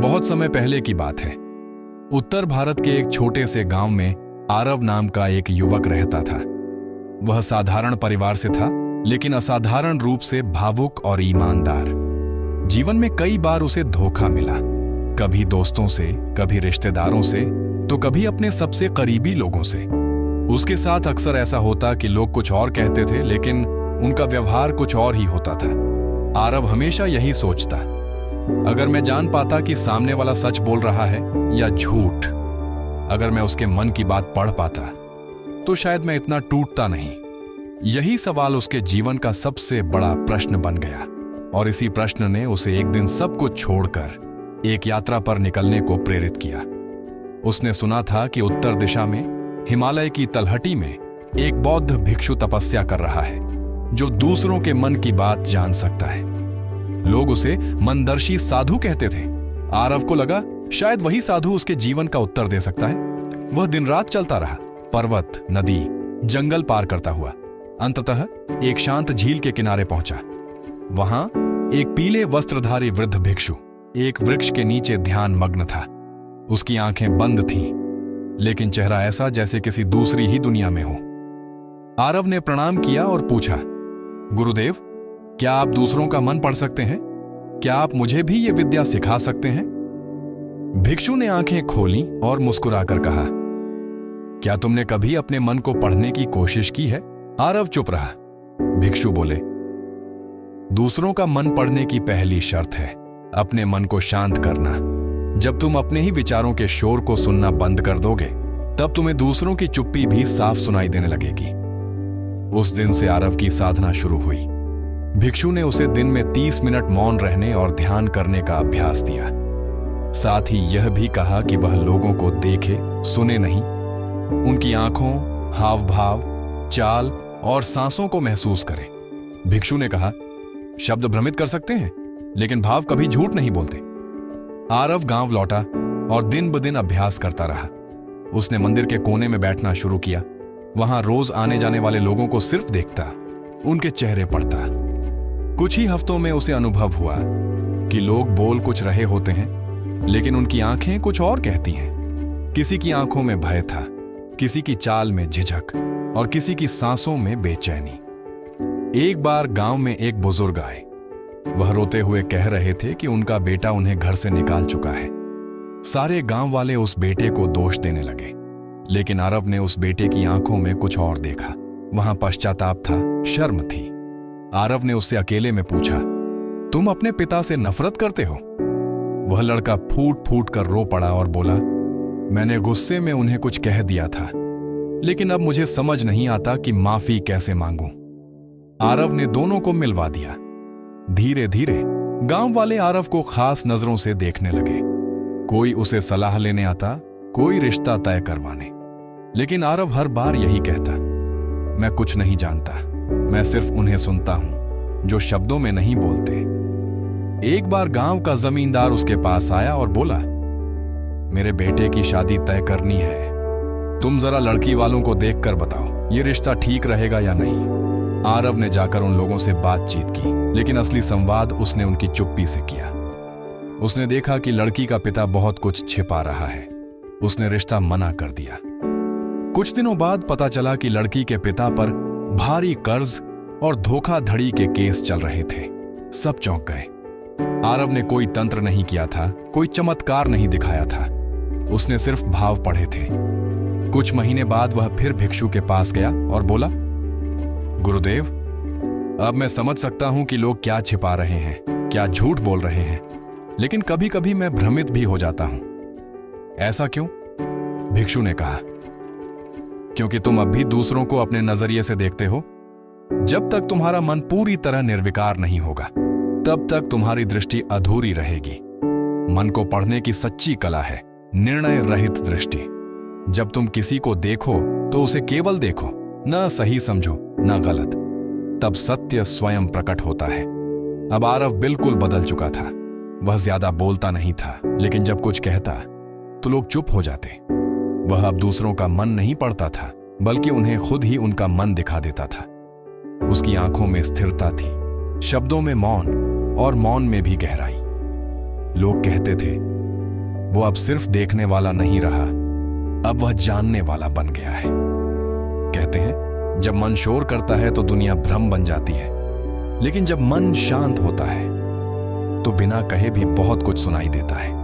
बहुत समय पहले की बात है। उत्तर भारत के एक छोटे से गांव में आरव नाम का एक युवक रहता था। वह साधारण परिवार से था, लेकिन असाधारण रूप से भावुक और ईमानदार। जीवन में कई बार उसे धोखा मिला, कभी दोस्तों से, कभी रिश्तेदारों से, तो कभी अपने सबसे करीबी लोगों से। उसके साथ अक्सर ऐसा होता कि लोग कुछ और कहते थे, लेकिन उनका व्यवहार कुछ और ही होता था। आरव हमेशा यही सोचता, अगर मैं जान पाता कि सामने वाला सच बोल रहा है या झूठ, अगर मैं उसके मन की बात पढ़ पाता, तो शायद मैं इतना टूटता नहीं। यही सवाल उसके जीवन का सबसे बड़ा प्रश्न बन गया, और इसी प्रश्न ने उसे एक दिन सब कुछ छोड़कर एक यात्रा पर निकलने को प्रेरित किया। उसने सुना था कि उत्तर दिशा में हिमालय की तलहटी में एक बौद्ध भिक्षु तपस्या कर रहा है, जो दूसरों के मन की बात जान सकता है। लोग उसे मनदर्शी साधु कहते थे। आरव को लगा शायद वही साधु उसके जीवन का उत्तर दे सकता है। वह दिन रात चलता रहा, पर्वत, नदी, जंगल पार करता हुआ। अंततः एक शांत झील के किनारे पहुंचा। वहां एक पीले वस्त्रधारी वृद्ध भिक्षु एक वृक्ष के नीचे ध्यान मग्न था। उसकी आंखें बंद थीं, लेकिन चेहरा ऐसा जैसे किसी दूसरी ही दुनिया में हो। आरव ने प्रणाम किया और पूछा, गुरुदेव, क्या आप दूसरों का मन पढ़ सकते हैं? क्या आप मुझे भी ये विद्या सिखा सकते हैं? भिक्षु ने आंखें खोली और मुस्कुराकर कहा, क्या तुमने कभी अपने मन को पढ़ने की कोशिश की है? आरव चुप रहा। भिक्षु बोले, दूसरों का मन पढ़ने की पहली शर्त है अपने मन को शांत करना। जब तुम अपने ही विचारों के शोर को सुनना बंद कर दोगे, तब तुम्हें दूसरों की चुप्पी भी साफ सुनाई देने लगेगी। उस दिन से आरव की साधना शुरू हुई। भिक्षु ने उसे दिन में 30 मिनट मौन रहने और ध्यान करने का अभ्यास दिया। साथ ही यह भी कहा कि वह लोगों को देखे, सुने नहीं, उनकी आंखों, हाव भाव, चाल और सांसों को महसूस करे। भिक्षु ने कहा, शब्द भ्रमित कर सकते हैं, लेकिन भाव कभी झूठ नहीं बोलते। आरव गांव लौटा और दिन ब दिन अभ्यास करता रहा। उसने मंदिर के कोने में बैठना शुरू किया। वहां रोज आने जाने वाले लोगों को सिर्फ देखता, उनके चेहरे पढ़ता। कुछ ही हफ्तों में उसे अनुभव हुआ कि लोग बोल कुछ रहे होते हैं, लेकिन उनकी आंखें कुछ और कहती हैं। किसी की आंखों में भय था, किसी की चाल में झिझक और किसी की सांसों में बेचैनी। एक बार गांव में एक बुजुर्ग आए। वह रोते हुए कह रहे थे कि उनका बेटा उन्हें घर से निकाल चुका है। सारे गांव वाले उस बेटे को दोष देने लगे, लेकिन आरव ने उस बेटे की आंखों में कुछ और देखा। वहां पश्चाताप था, शर्म थी। आरव ने उससे अकेले में पूछा, तुम अपने पिता से नफरत करते हो? वह लड़का फूट फूट कर रो पड़ा और बोला, मैंने गुस्से में उन्हें कुछ कह दिया था, लेकिन अब मुझे समझ नहीं आता कि माफी कैसे मांगूं। आरव ने दोनों को मिलवा दिया। धीरे धीरे गांव वाले आरव को खास नजरों से देखने लगे। कोई उसे सलाह लेने आता, कोई रिश्ता तय करवाने। लेकिन आरव हर बार यही कहता, मैं कुछ नहीं जानता, मैं सिर्फ उन्हें सुनता हूं जो शब्दों में नहीं बोलते। एक बार गांव का जमींदार उसके पास आया और बोला, मेरे बेटे की शादी तय करनी है, तुम जरा लड़की वालों को देखकर बताओ ये रिश्ता ठीक रहेगा या नहीं। आरव ने जाकर उन लोगों से बातचीत की, लेकिन असली संवाद उसने उनकी चुप्पी से किया। उसने देखा कि लड़की का पिता बहुत कुछ छिपा रहा है। उसने रिश्ता मना कर दिया। कुछ दिनों बाद पता चला कि लड़की के पिता पर भारी कर्ज और धोखाधड़ी के केस चल रहे थे। सब चौंक गए। आरव ने कोई तंत्र नहीं किया था, कोई चमत्कार नहीं दिखाया था। उसने सिर्फ भाव पढ़े थे। कुछ महीने बाद वह फिर भिक्षु के पास गया और बोला, गुरुदेव, अब मैं समझ सकता हूं कि लोग क्या छिपा रहे हैं, क्या झूठ बोल रहे हैं, लेकिन कभी कभी मैं भ्रमित भी हो जाता हूं। ऐसा क्यों? भिक्षु ने कहा, क्योंकि तुम अब भी दूसरों को अपने नजरिए से देखते हो। जब तक तुम्हारा मन पूरी तरह निर्विकार नहीं होगा, तब तक तुम्हारी दृष्टि अधूरी रहेगी। मन को पढ़ने की सच्ची कला है निर्णय रहित दृष्टि। जब तुम किसी को देखो तो उसे केवल देखो, न सही समझो न गलत, तब सत्य स्वयं प्रकट होता है। अब आरव बिल्कुल बदल चुका था। वह ज्यादा बोलता नहीं था, लेकिन जब कुछ कहता तो लोग चुप हो जाते। वह अब दूसरों का मन नहीं पढ़ता था, बल्कि उन्हें खुद ही उनका मन दिखा देता था। उसकी आंखों में स्थिरता थी, शब्दों में मौन और मौन में भी गहराई। लोग कहते थे, वो अब सिर्फ देखने वाला नहीं रहा, अब वह जानने वाला बन गया है। कहते हैं जब मन शोर करता है तो दुनिया भ्रम बन जाती है, लेकिन जब मन शांत होता है तो बिना कहे भी बहुत कुछ सुनाई देता है।